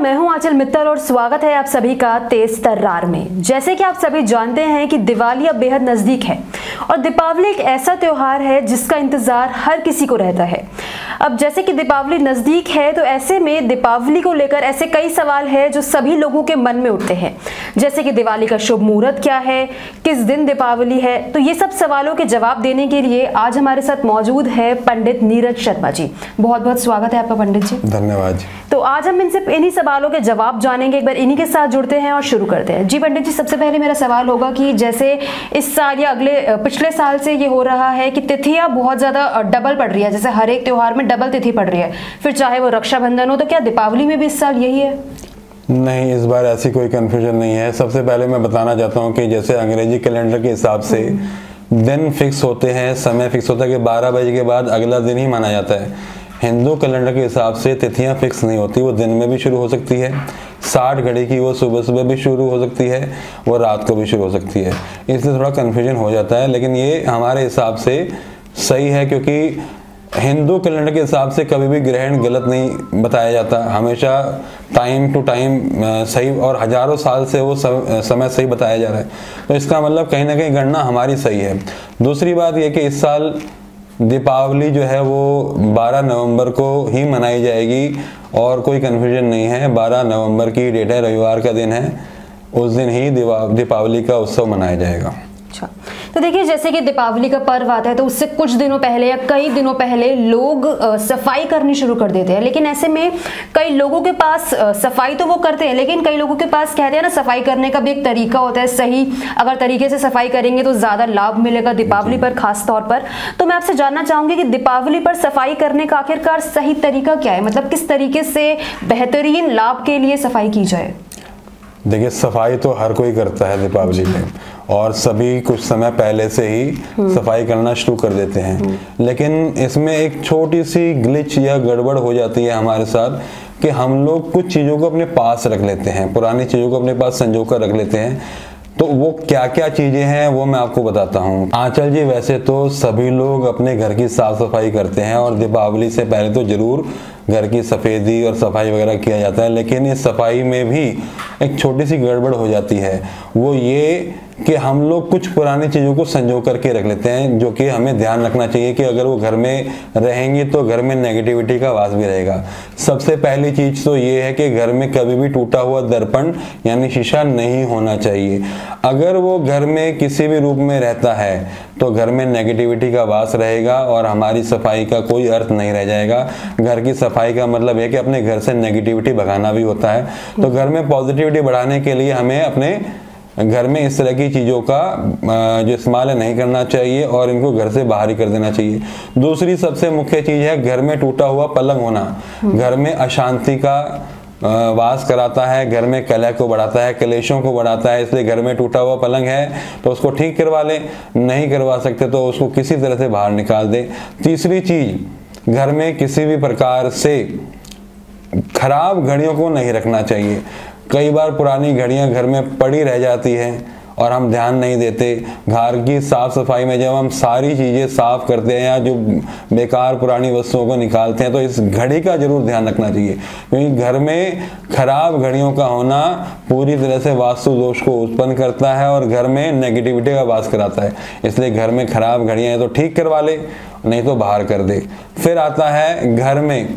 मैं हूं आंचल मित्तल और स्वागत है आप सभी का तेज तर्रार में। जैसे कि आप सभी जानते हैं कि दिवाली अब बेहद नजदीक है और दीपावली एक ऐसा त्योहार है जिसका इंतजार हर किसी को रहता है। अब जैसे कि दीपावली नजदीक है तो ऐसे में दीपावली को लेकर ऐसे कई सवाल है जो सभी लोगों के मन में उठते हैं, जैसे कि दिवाली का शुभ मुहूर्त क्या है, किस दिन दीपावली है। तो ये सब सवालों के जवाब देने के लिए आज हमारे साथ मौजूद है पंडित नीरज शर्मा जी। बहुत बहुत स्वागत है आपका पंडित जी। धन्यवाद जी। तो आज हम इनसे इन्हीं सवालों के जवाब जानेंगे। एक बार इन्हीं के साथ जुड़ते हैं और शुरू करते हैं। जी पंडित जी, सबसे पहले मेरा सवाल होगा कि जैसे इस साल या पिछले साल से ये हो रहा है कि तिथियां बहुत ज्यादा डबल पड़ रही है, जैसे हर एक त्योहार में डबल तिथि पड़ रही है, फिर चाहे वो रक्षाबंधन हो, तो क्या दीपावली में भी इस साल यही है? नहीं, इस बार ऐसी कोई कंफ्यूजन नहीं है। सबसे पहले मैं बताना चाहता हूँ कि जैसे अंग्रेजी कैलेंडर के हिसाब से दिन फिक्स होते हैं, समय फिक्स होता है कि 12 बजे के बाद अगला दिन ही माना जाता है। हिंदू कैलेंडर के हिसाब से तिथियां फिक्स नहीं होती, वो दिन में भी शुरू हो सकती है, 60 घड़ी की वो सुबह सुबह भी शुरू हो सकती है, वो रात को भी शुरू हो सकती है। इसलिए थोड़ा कन्फ्यूजन हो जाता है, लेकिन ये हमारे हिसाब से सही है क्योंकि हिंदू कैलेंडर के हिसाब से कभी भी ग्रहण गलत नहीं बताया जाता, हमेशा टाइम टू टाइम सही, और हजारों साल से वो समय सही बताया जा रहा है। तो इसका मतलब कहीं ना कहीं गणना हमारी सही है। दूसरी बात यह कि इस साल दीपावली जो है वो 12 नवंबर को ही मनाई जाएगी और कोई कन्फ्यूजन नहीं है। 12 नवंबर की डेट है, रविवार का दिन है, उस दिन ही दीपावली का उत्सव मनाया जाएगा। अच्छा, तो देखिए जैसे कि दीपावली का पर्व आता है तो उससे कुछ दिनों पहले या कई दिनों पहले लोग सफाई करनी शुरू कर देते हैं, लेकिन ऐसे में कई लोगों के पास सफाई तो वो करते हैं, लेकिन कई लोगों के पास कहते हैं ना, सफाई करने का भी एक तरीका होता है सही। अगर तरीके से सफाई करेंगे तो ज्यादा लाभ मिलेगा दीपावली पर खास तौर पर। तो मैं आपसे जानना चाहूंगी कि दीपावली पर सफाई करने का आखिरकार सही तरीका क्या है, मतलब किस तरीके से बेहतरीन लाभ के लिए सफाई की जाए? देखिए, सफाई तो हर कोई करता है दीपावली में, और सभी कुछ समय पहले से ही सफाई करना शुरू कर देते हैं। लेकिन इसमें एक छोटी सी ग्लिच या गड़बड़ हो जाती है हमारे साथ कि हम लोग कुछ चीज़ों को अपने पास रख लेते हैं, पुरानी चीज़ों को अपने पास संजो कर रख लेते हैं। तो वो क्या क्या चीज़ें हैं वो मैं आपको बताता हूँ। आंचल जी, वैसे तो सभी लोग अपने घर की साफ सफाई करते हैं और दीपावली से पहले तो जरूर घर की सफ़ेदी और सफाई वगैरह किया जाता है, लेकिन इस सफाई में भी एक छोटी सी गड़बड़ हो जाती है। वो ये कि हम लोग कुछ पुरानी चीज़ों को संजो करके रख लेते हैं, जो कि हमें ध्यान रखना चाहिए कि अगर वो घर में रहेंगे तो घर में नेगेटिविटी का वास भी रहेगा। सबसे पहली चीज़ तो ये है कि घर में कभी भी टूटा हुआ दर्पण यानी शीशा नहीं होना चाहिए। अगर वो घर में किसी भी रूप में रहता है तो घर में नेगेटिविटी का वास रहेगा और हमारी सफाई का कोई अर्थ नहीं रह जाएगा। घर की सफाई का मतलब है कि अपने घर से नेगेटिविटी भगाना भी होता है। तो घर में पॉजिटिविटी बढ़ाने के लिए हमें अपने घर में इस तरह की चीज़ों का जो इस्तेमाल नहीं करना चाहिए और इनको घर से बाहर ही कर देना चाहिए। दूसरी सबसे मुख्य चीज़ है घर में टूटा हुआ पलंग होना। घर में अशांति का वास कराता है, घर में कलह को बढ़ाता है, कलेशों को बढ़ाता है। इसलिए घर में टूटा हुआ पलंग है तो उसको ठीक करवा लें, नहीं करवा सकते तो उसको किसी तरह से बाहर निकाल दें। तीसरी चीज़, घर में किसी भी प्रकार से खराब घड़ियों को नहीं रखना चाहिए। कई बार पुरानी घड़ियां घर में पड़ी रह जाती हैं और हम ध्यान नहीं देते। घर की साफ सफाई में जब हम सारी चीज़ें साफ करते हैं या जो बेकार पुरानी वस्तुओं को निकालते हैं तो इस घड़ी का जरूर ध्यान रखना चाहिए, क्योंकि घर में खराब घड़ियों का होना पूरी तरह से वास्तु दोष को उत्पन्न करता है और घर में नेगेटिविटी का वास कराता है। इसलिए घर में खराब घड़ियां हैं तो ठीक करवा ले, नहीं तो बाहर कर दे। फिर आता है घर में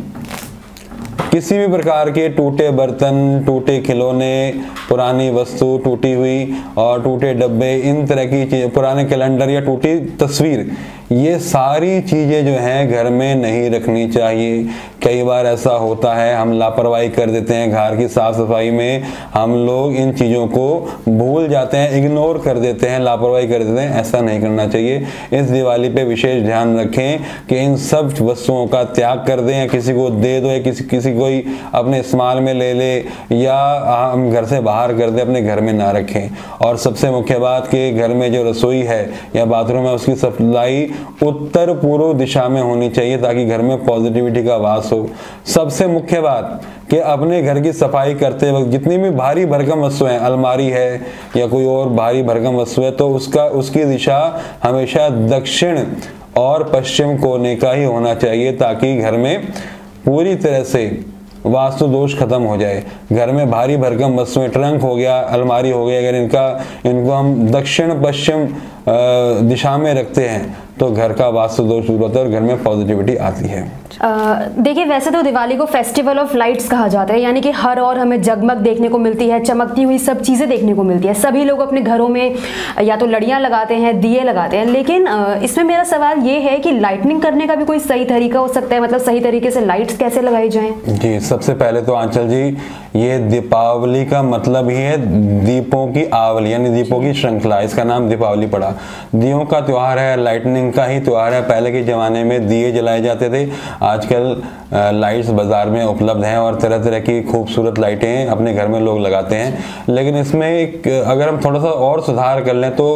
किसी भी प्रकार के टूटे बर्तन, टूटे खिलौने, पुरानी वस्तु, टूटी हुई और टूटे डब्बे, इन तरह की चीज़ें, पुराने कैलेंडर या टूटी तस्वीर, ये सारी चीज़ें जो हैं घर में नहीं रखनी चाहिए। कई बार ऐसा होता है हम लापरवाही कर देते हैं घर की साफ सफाई में, हम लोग इन चीज़ों को भूल जाते हैं, इग्नोर कर देते हैं, लापरवाही कर देते हैं। ऐसा नहीं करना चाहिए। इस दिवाली पे विशेष ध्यान रखें कि इन सब वस्तुओं का त्याग कर दें या किसी को दे दो या किसी कोई अपने इस्तेमाल में ले ले या हम घर से बाहर कर दें, अपने घर में ना रखें। और सबसे मुख्य बात कि घर में जो रसोई है या बाथरूम है उसकी सप्लाई उत्तर पूर्व दिशा में होनी चाहिए ताकि घर में पॉजिटिविटी का वास हो। सबसे मुख्य बात कि अपने घर की सफाई करते वक्त जितनी भी भारी भरकम वस्तु है, अलमारी है या कोई और भारी भरकम वस्तु है, तो उसकी दिशा हमेशा दक्षिण और पश्चिम कोने का ही होना चाहिए ताकि घर में पूरी तरह से वास्तु दोष खत्म हो जाए। घर में भारी भरकम वस्तुएं, ट्रंक हो गया, अलमारी हो गई, अगर इनको हम दक्षिण पश्चिम दिशा में रखते हैं तो घर का वास्तु दोष दूर होता है और घर में पॉजिटिविटी आती है। देखिए, वैसे तो दिवाली को फेस्टिवल ऑफ लाइट्स कहा जाता है, यानी कि हर और हमें जगमग देखने को मिलती है, चमकती हुई सब चीज़ें देखने को मिलती है। सभी लोग अपने घरों में या तो लड़ियाँ लगाते हैं, दिए लगाते हैं, लेकिन इसमें मेरा सवाल ये है कि लाइटनिंग करने का भी कोई सही तरीका हो सकता है? मतलब सही तरीके से लाइट्स कैसे लगाई जाएं? जी, सबसे पहले तो आंचल जी, ये दीपावली का मतलब ही है दीपों की आवली, यानी दीपों की श्रृंखला, इसका नाम दीपावली पड़ा। दियों का त्योहार है, लाइटनिंग का ही त्योहार है। पहले के ज़माने में दिए जलाए जाते थे, आजकल लाइट्स बाज़ार में उपलब्ध हैं और तरह तरह की खूबसूरत लाइटें अपने घर में लोग लगाते हैं। लेकिन इसमें एक अगर हम थोड़ा सा और सुधार कर लें तो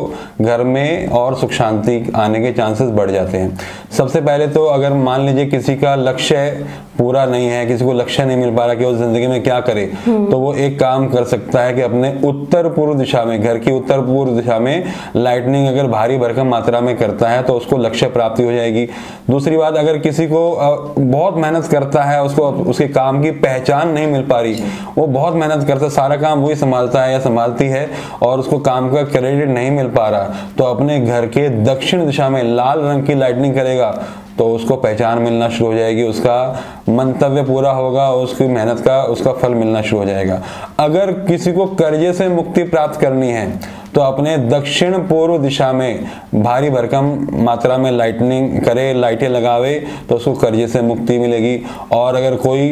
घर में और सुख शांति आने के चांसेस बढ़ जाते हैं। सबसे पहले तो अगर मान लीजिए किसी का लक्ष्य पूरा नहीं है, किसी को लक्ष्य नहीं मिल पा रहा कि वो ज़िंदगी में क्या करे, तो वो एक काम कर सकता है कि अपने उत्तर पूर्व दिशा में, घर की उत्तर पूर्व दिशा में लाइटनिंग अगर भारी भरकम मात्रा में करता है तो उसको लक्ष्य प्राप्ति हो जाएगी। दूसरी बात, अगर किसी को बहुत मेहनत करता है, उसको उसके काम की पहचान नहीं मिल पा रही, वो बहुत मेहनत करता है, सारा काम वही संभालता है या संभालती है और उसको काम का क्रेडिट नहीं मिल पा रहा, तो अपने घर के दक्षिण दिशा में लाल रंग की लाइटनिंग करेगा तो उसको पहचान मिलना शुरू हो जाएगी, उसका मंतव्य पूरा होगा, उसकी मेहनत का उसका फल मिलना शुरू हो जाएगा। अगर किसी को कर्जे से मुक्ति प्राप्त करनी है तो अपने दक्षिण पूर्व दिशा में भारी भरकम मात्रा में लाइटनिंग करे, लाइटें लगावे तो उसको कर्जे से मुक्ति मिलेगी। और अगर कोई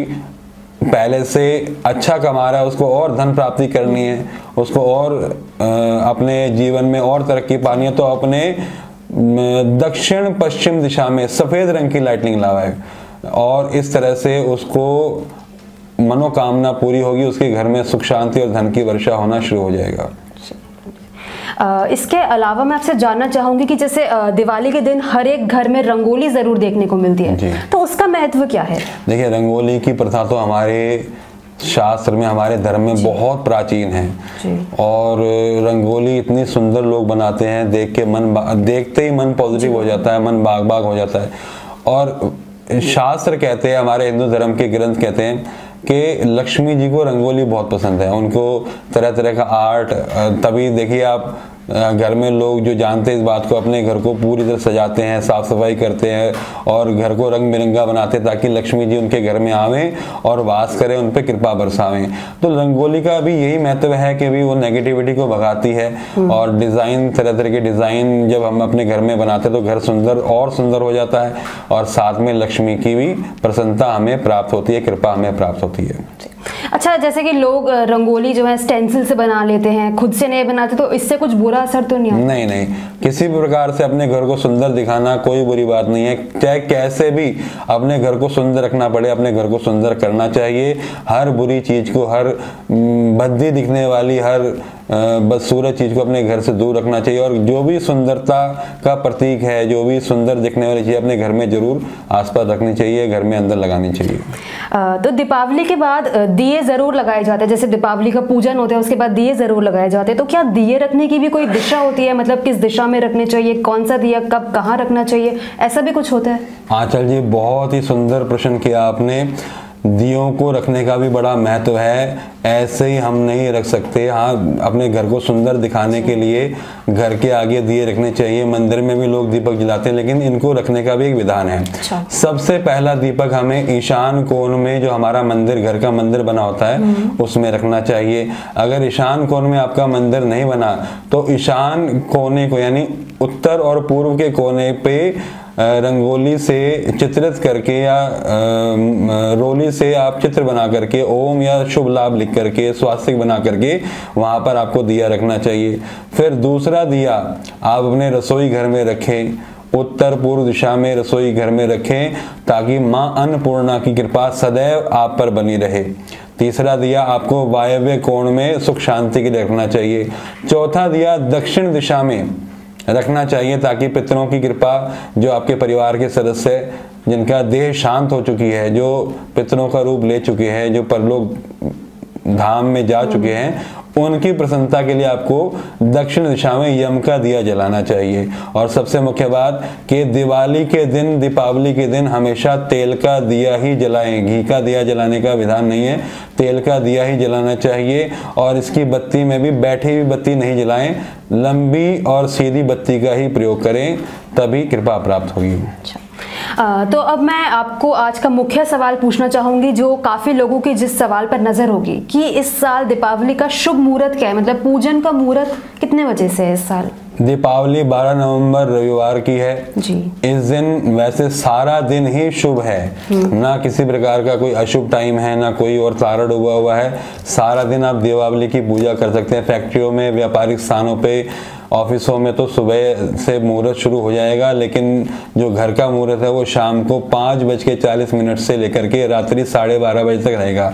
पहले से अच्छा कमा रहा है, उसको और धन प्राप्ति करनी है, उसको और अपने जीवन में और तरक्की पानी है, तो अपने दक्षिण पश्चिम दिशा में सफ़ेद रंग की लाइटनिंग लगाए और इस तरह से उसको मनोकामना पूरी होगी, उसके घर में सुख शांति और धन की वर्षा होना शुरू हो जाएगा। इसके अलावा मैं आपसे जानना चाहूंगी कि जैसे दिवाली के दिन हर एक घर में रंगोली जरूर देखने को मिलती है, तो उसका महत्व क्या है? देखिए, रंगोली की प्रथा तो हमारे शास्त्र में, हमारे धर्म में बहुत प्राचीन है और रंगोली इतनी सुंदर लोग बनाते हैं, देखते ही मन पॉजिटिव हो जाता है, मन बाग बाग हो जाता है। और शास्त्र कहते हैं, हमारे हिंदू धर्म के ग्रंथ कहते हैं कि लक्ष्मी जी को रंगोली बहुत पसंद है, उनको तरह तरह का आर्ट, तभी देखिए आप घर में लोग जो जानते हैं इस बात को, अपने घर को पूरी तरह सजाते हैं, साफ सफाई करते हैं और घर को रंग बिरंगा बनाते हैं ताकि लक्ष्मी जी उनके घर में आवें और वास करें, उन पर कृपा बरसावें। तो रंगोली का भी यही महत्व है कि भी वो नेगेटिविटी को भगाती है और डिज़ाइन, तरह तरह के डिज़ाइन जब हम अपने घर में बनाते हैं तो घर सुंदर और सुंदर हो जाता है और साथ में लक्ष्मी की भी प्रसन्नता हमें प्राप्त होती है, कृपा हमें प्राप्त होती है। अच्छा, जैसे कि लोग रंगोली जो है स्टेंसिल से बना लेते हैं, खुद से नहीं बनाते, तो इससे कुछ बुरा असर तो नहीं आता? नहीं, किसी भी प्रकार से अपने घर को सुंदर दिखाना कोई बुरी बात नहीं है। चाहे कैसे भी अपने घर को सुंदर रखना पड़े, अपने घर को सुंदर करना चाहिए। हर बुरी चीज को, हर भद्दी दिखने वाली, हर बदसूरत चीज को अपने घर से दूर रखना चाहिए और जो भी सुंदरता का प्रतीक है, जो भी सुंदर दिखने वाली चीज अपने घर में जरूर आसपास रखनी चाहिए, घर में अंदर लगानी चाहिए। तो दीपावली के बाद दिए जरूर लगाए जाते हैं, जैसे दीपावली का पूजन होता है उसके बाद दिए जरूर लगाए जाते हैं, तो क्या दिए रखने की भी कोई दिशा होती है? मतलब किस दिशा में रखने चाहिए, कौन सा दिया कब कहाँ रखना चाहिए, ऐसा भी कुछ होता है? आंचल जी, बहुत ही सुंदर प्रश्न किया आपने। दियों को रखने का भी बड़ा महत्व है, ऐसे ही हम नहीं रख सकते। हाँ, अपने घर को सुंदर दिखाने के लिए घर के आगे दिए रखने चाहिए, मंदिर में भी लोग दीपक जलाते हैं, लेकिन इनको रखने का भी एक विधान है। सबसे पहला दीपक हमें ईशान कोण में, जो हमारा मंदिर, घर का मंदिर बना होता है, उसमें रखना चाहिए। अगर ईशान कोण में आपका मंदिर नहीं बना तो ईशान कोने को, यानी उत्तर और पूर्व के कोने पे रंगोली से चित्रित करके या रोली से आप चित्र बना करके ओम या शुभ लाभ लिख करके स्वास्तिक बना करके वहां पर आपको दिया रखना चाहिए। फिर दूसरा दिया आप अपने रसोई घर में रखें, उत्तर पूर्व दिशा में रसोई घर में रखें ताकि माँ अन्नपूर्णा की कृपा सदैव आप पर बनी रहे। तीसरा दिया आपको वायव्य कोण में सुख शांति के लिए रखना चाहिए। चौथा दिया दक्षिण दिशा में रखना चाहिए ताकि पितरों की कृपा, जो आपके परिवार के सदस्य जिनका देह शांत हो चुकी है, जो पितरों का रूप ले चुके हैं, जो परलोक धाम में जा चुके हैं, उनकी प्रसन्नता के लिए आपको दक्षिण दिशा में यम का दिया जलाना चाहिए। और सबसे मुख्य बात कि दिवाली के दिन, दीपावली के दिन हमेशा तेल का दिया ही जलाएं, घी का दिया जलाने का विधान नहीं है, तेल का दिया ही जलाना चाहिए। और इसकी बत्ती में भी बैठी हुई बत्ती नहीं जलाएं, लंबी और सीधी बत्ती का ही प्रयोग करें, तभी कृपा प्राप्त होगी। अच्छा, तो अब मैं आपको आज का मुख्य सवाल पूछना चाहूंगी, जो काफी लोगों की जिस सवाल पर नजर होगी कि इस साल दीपावली का शुभ मुहूर्त क्या है, मतलब पूजन का मुहूर्त कितने बजे से है इस साल? दीपावली 12 नवंबर रविवार की है जी। इस दिन वैसे सारा दिन ही शुभ है, ना किसी प्रकार का कोई अशुभ टाइम है, ना कोई और तारा डूबा हुआ है। सारा दिन आप दीपावली की पूजा कर सकते हैं। फैक्ट्रियों में, व्यापारिक स्थानों पे, ऑफिसों में तो सुबह से मुहूर्त शुरू हो जाएगा, लेकिन जो घर का मुहूर्त है वो शाम को 5:40 से लेकर के रात्रि 12:30 बजे तक रहेगा।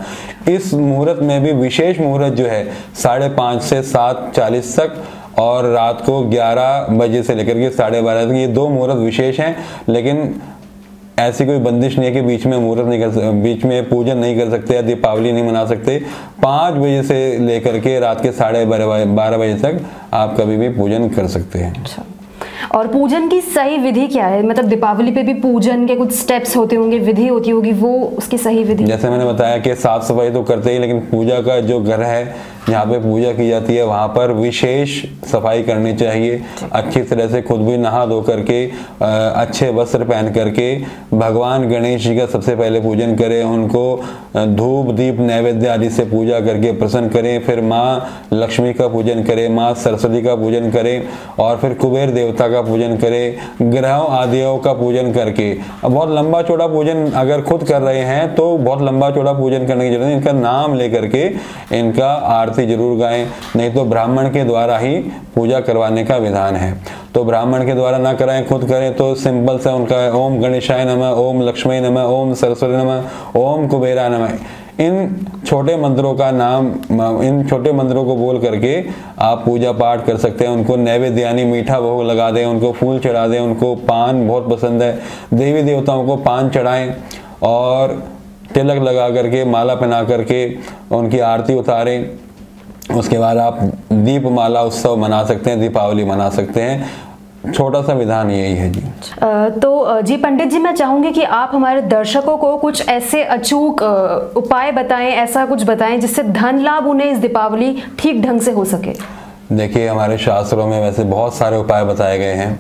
इस मुहूर्त में भी विशेष मुहूर्त जो है 5:30 से 7:40 तक, और रात को 11 बजे से लेकर के 12:30 तक, ये 2 मुहूर्त विशेष हैं। लेकिन ऐसी कोई बंदिश नहीं है कि बीच में मुहूर्त नहीं कर, बीच में पूजन नहीं कर सकते या दीपावली नहीं मना सकते। 5 बजे से लेकर के रात के 12:30 बजे तक आप कभी भी पूजन कर सकते हैं। अच्छा, और पूजन की सही विधि क्या है? मतलब दीपावली पे भी पूजन के कुछ स्टेप्स होते होंगे, विधि होती होगी, वो उसकी सही विधि? जैसे मैंने बताया कि साफ सफाई तो करते ही, लेकिन पूजा का जो घर है जहाँ पे पूजा की जाती है वहाँ पर विशेष सफाई करनी चाहिए। अच्छी तरह से खुद भी नहा धो करके, अच्छे वस्त्र पहन करके भगवान गणेश जी का सबसे पहले पूजन करें, उनको धूप दीप नैवेद्य आदि से पूजा करके प्रसन्न करें। फिर माँ लक्ष्मी का पूजन करें, माँ सरस्वती का पूजन करें, और फिर कुबेर देवता का पूजन करें, ग्रहों आदियों का पूजन करके। अब बहुत लंबा चौड़ा पूजन अगर खुद कर रहे हैं तो बहुत लंबा चौड़ा पूजन करने की जरूरत है, इनका नाम लेकर के इनका आरती जरूर गाएं, नहीं तो ब्राह्मण के द्वारा ही पूजा करवाने का विधान है। तो ब्राह्मण के द्वारा ना कराएं, खुद करें तो सिंपल से उनका ओम गणेशाय नमः, ओम लक्ष्मी नमः, ओम सरस्वती नमः, ओम कुबेराय नमः, इन छोटे मंत्रों का नाम, इन छोटे मंत्रों को बोल करके आप पूजा पाठ कर सकते हैं। उनको नैवेद्य यानी मीठा भोग लगा दें, उनको फूल चढ़ा दें, उनको पान बहुत पसंद है, देवी देवताओं को पान चढ़ाएं और तिलक लगा करके, माला पहना करके उनकी आरती उतारें। उसके बाद आप दीपमाला उत्सव मना सकते हैं, दीपावली मना सकते हैं। छोटा सा विधान यही है जी। तो जी पंडित जी, मैं चाहूंगी कि आप हमारे दर्शकों को कुछ ऐसे अचूक उपाय बताएं, ऐसा कुछ बताएं जिससे धन लाभ उन्हें इस दीपावली ठीक ढंग से हो सके। देखिए, हमारे शास्त्रों में वैसे बहुत सारे उपाय बताए गए हैं,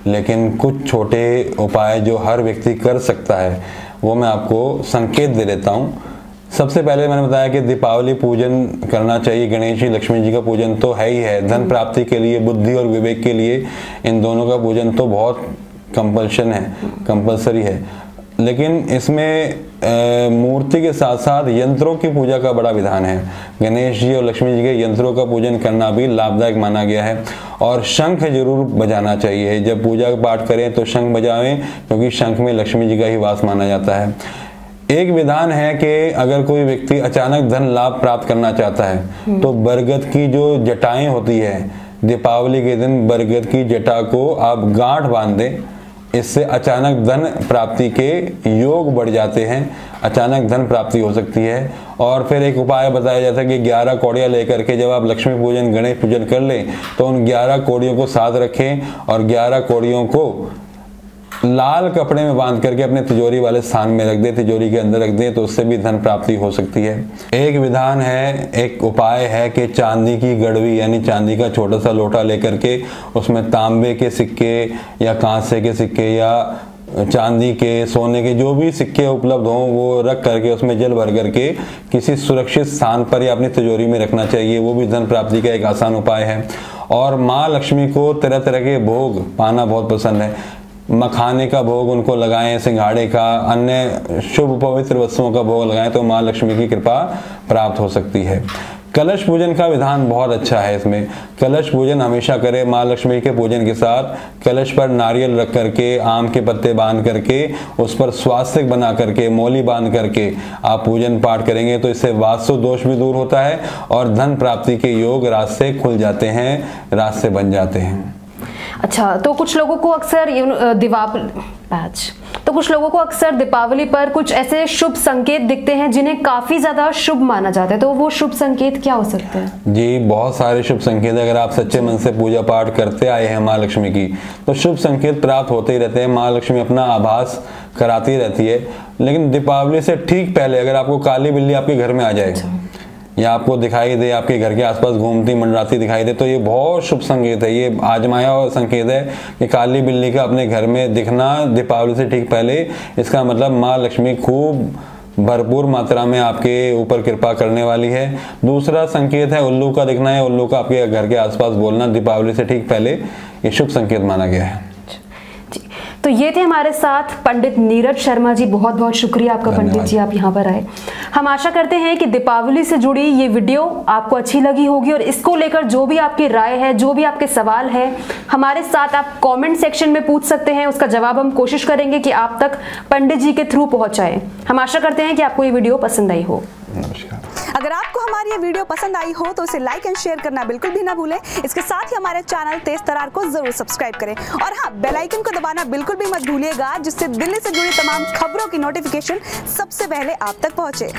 लेकिन कुछ छोटे उपाय जो हर व्यक्ति कर सकता है वो मैं आपको संकेत दे देता हूँ। सबसे पहले मैंने बताया कि दीपावली पूजन करना चाहिए। गणेश जी लक्ष्मी जी का पूजन तो है ही है, धन प्राप्ति के लिए, बुद्धि और विवेक के लिए इन दोनों का पूजन तो बहुत कंपल्शन है, कंपल्सरी है। लेकिन इसमें मूर्ति के साथ साथ यंत्रों की पूजा का बड़ा विधान है। गणेश जी और लक्ष्मी जी के यंत्रों का पूजन करना भी लाभदायक माना गया है। और शंख जरूर बजाना चाहिए, जब पूजा पाठ करें तो शंख बजावें, क्योंकि शंख में लक्ष्मी जी का ही वास माना जाता है। एक विधान है कि अगर कोई व्यक्ति अचानक धन लाभ प्राप्त करना चाहता है तो बरगद की जो जटाएं होती है, दीपावली के दिन बरगद की जटा को आप गांठ बांध दें, इससे अचानक धन प्राप्ति के योग बढ़ जाते हैं, अचानक धन प्राप्ति हो सकती है। और फिर एक उपाय बताया जाता है कि 11 कौड़ियाँ लेकर के जब आप लक्ष्मी पूजन गणेश पूजन कर लें तो उन 11 कौड़ियों को साथ रखें और 11 कौड़ियों को लाल कपड़े में बांध करके अपने तिजोरी वाले स्थान में रख दे, तिजोरी के अंदर रख दे, तो उससे भी धन प्राप्ति हो सकती है। एक विधान है, एक उपाय है कि चांदी की गड़वी यानी चांदी का छोटा सा लोटा लेकर के उसमें तांबे के सिक्के या कांसे के सिक्के या चांदी के, सोने के जो भी सिक्के उपलब्ध हों वो रख करके उसमें जल भर करके किसी सुरक्षित स्थान पर या अपनी तिजोरी में रखना चाहिए। वो भी धन प्राप्ति का एक आसान उपाय है। और माँ लक्ष्मी को तरह तरह के भोग पाना बहुत पसंद है। मखाने का भोग उनको लगाएं, सिंघाड़े का, अन्य शुभ पवित्र वस्तुओं का भोग लगाएं तो माँ लक्ष्मी की कृपा प्राप्त हो सकती है। कलश पूजन का विधान बहुत अच्छा है। इसमें कलश पूजन हमेशा करें। माँ लक्ष्मी के पूजन के साथ कलश पर नारियल रख करके, आम के पत्ते बांध करके, उस पर स्वास्तिक बना करके, मौली बांध करके आप पूजन पाठ करेंगे तो इससे वास्तु दोष भी दूर होता है और धन प्राप्ति के योग रास्ते खुल जाते हैं, रास्ते बन जाते हैं। अच्छा, तो कुछ लोगों को अक्सर तो कुछ लोगों को अक्सर दीपावली पर कुछ ऐसे शुभ संकेत दिखते हैं जिन्हें काफी ज्यादा शुभ माना जाता है, तो वो शुभ संकेत क्या हो सकते हैं? जी, बहुत सारे शुभ संकेत, अगर आप सच्चे मन से पूजा पाठ करते आए हैं माँ लक्ष्मी की, तो शुभ संकेत प्राप्त होते ही रहते हैं। माँ लक्ष्मी अपना आभास कराती रहती है। लेकिन दीपावली से ठीक पहले अगर आपको काली बिल्ली आपके घर में आ जाए या आपको दिखाई दे, आपके घर के आसपास घूमती मंडराती दिखाई दे, तो ये बहुत शुभ संकेत है। ये आजमाया हुआ संकेत है कि काली बिल्ली का अपने घर में दिखना दीपावली से ठीक पहले, इसका मतलब माँ लक्ष्मी खूब भरपूर मात्रा में आपके ऊपर कृपा करने वाली है। दूसरा संकेत है उल्लू का दिखना है, उल्लू का आपके घर के आसपास बोलना दीपावली से ठीक पहले, ये शुभ संकेत माना गया है। तो ये थे हमारे साथ पंडित नीरज शर्मा जी, बहुत बहुत शुक्रिया आपका पंडित जी, आप यहाँ पर आए। हम आशा करते हैं कि दीपावली से जुड़ी ये वीडियो आपको अच्छी लगी होगी और इसको लेकर जो भी आपकी राय है, जो भी आपके सवाल है, हमारे साथ आप कमेंट सेक्शन में पूछ सकते हैं। उसका जवाब हम कोशिश करेंगे कि आप तक पंडित जी के थ्रू पहुंचाएं। हम आशा करते हैं कि आपको ये वीडियो पसंद आई हो। नमस्कार। अगर आपको हमारी ये वीडियो पसंद आई हो तो इसे लाइक एंड शेयर करना बिल्कुल भी ना भूलें। इसके साथ ही हमारे चैनल तेज तरार को जरूर सब्सक्राइब करें और हाँ, बेल आइकन को दबाना बिल्कुल भी मत भूलिएगा, जिससे दिल्ली से जुड़ी तमाम खबरों की नोटिफिकेशन सबसे पहले आप तक पहुंचे।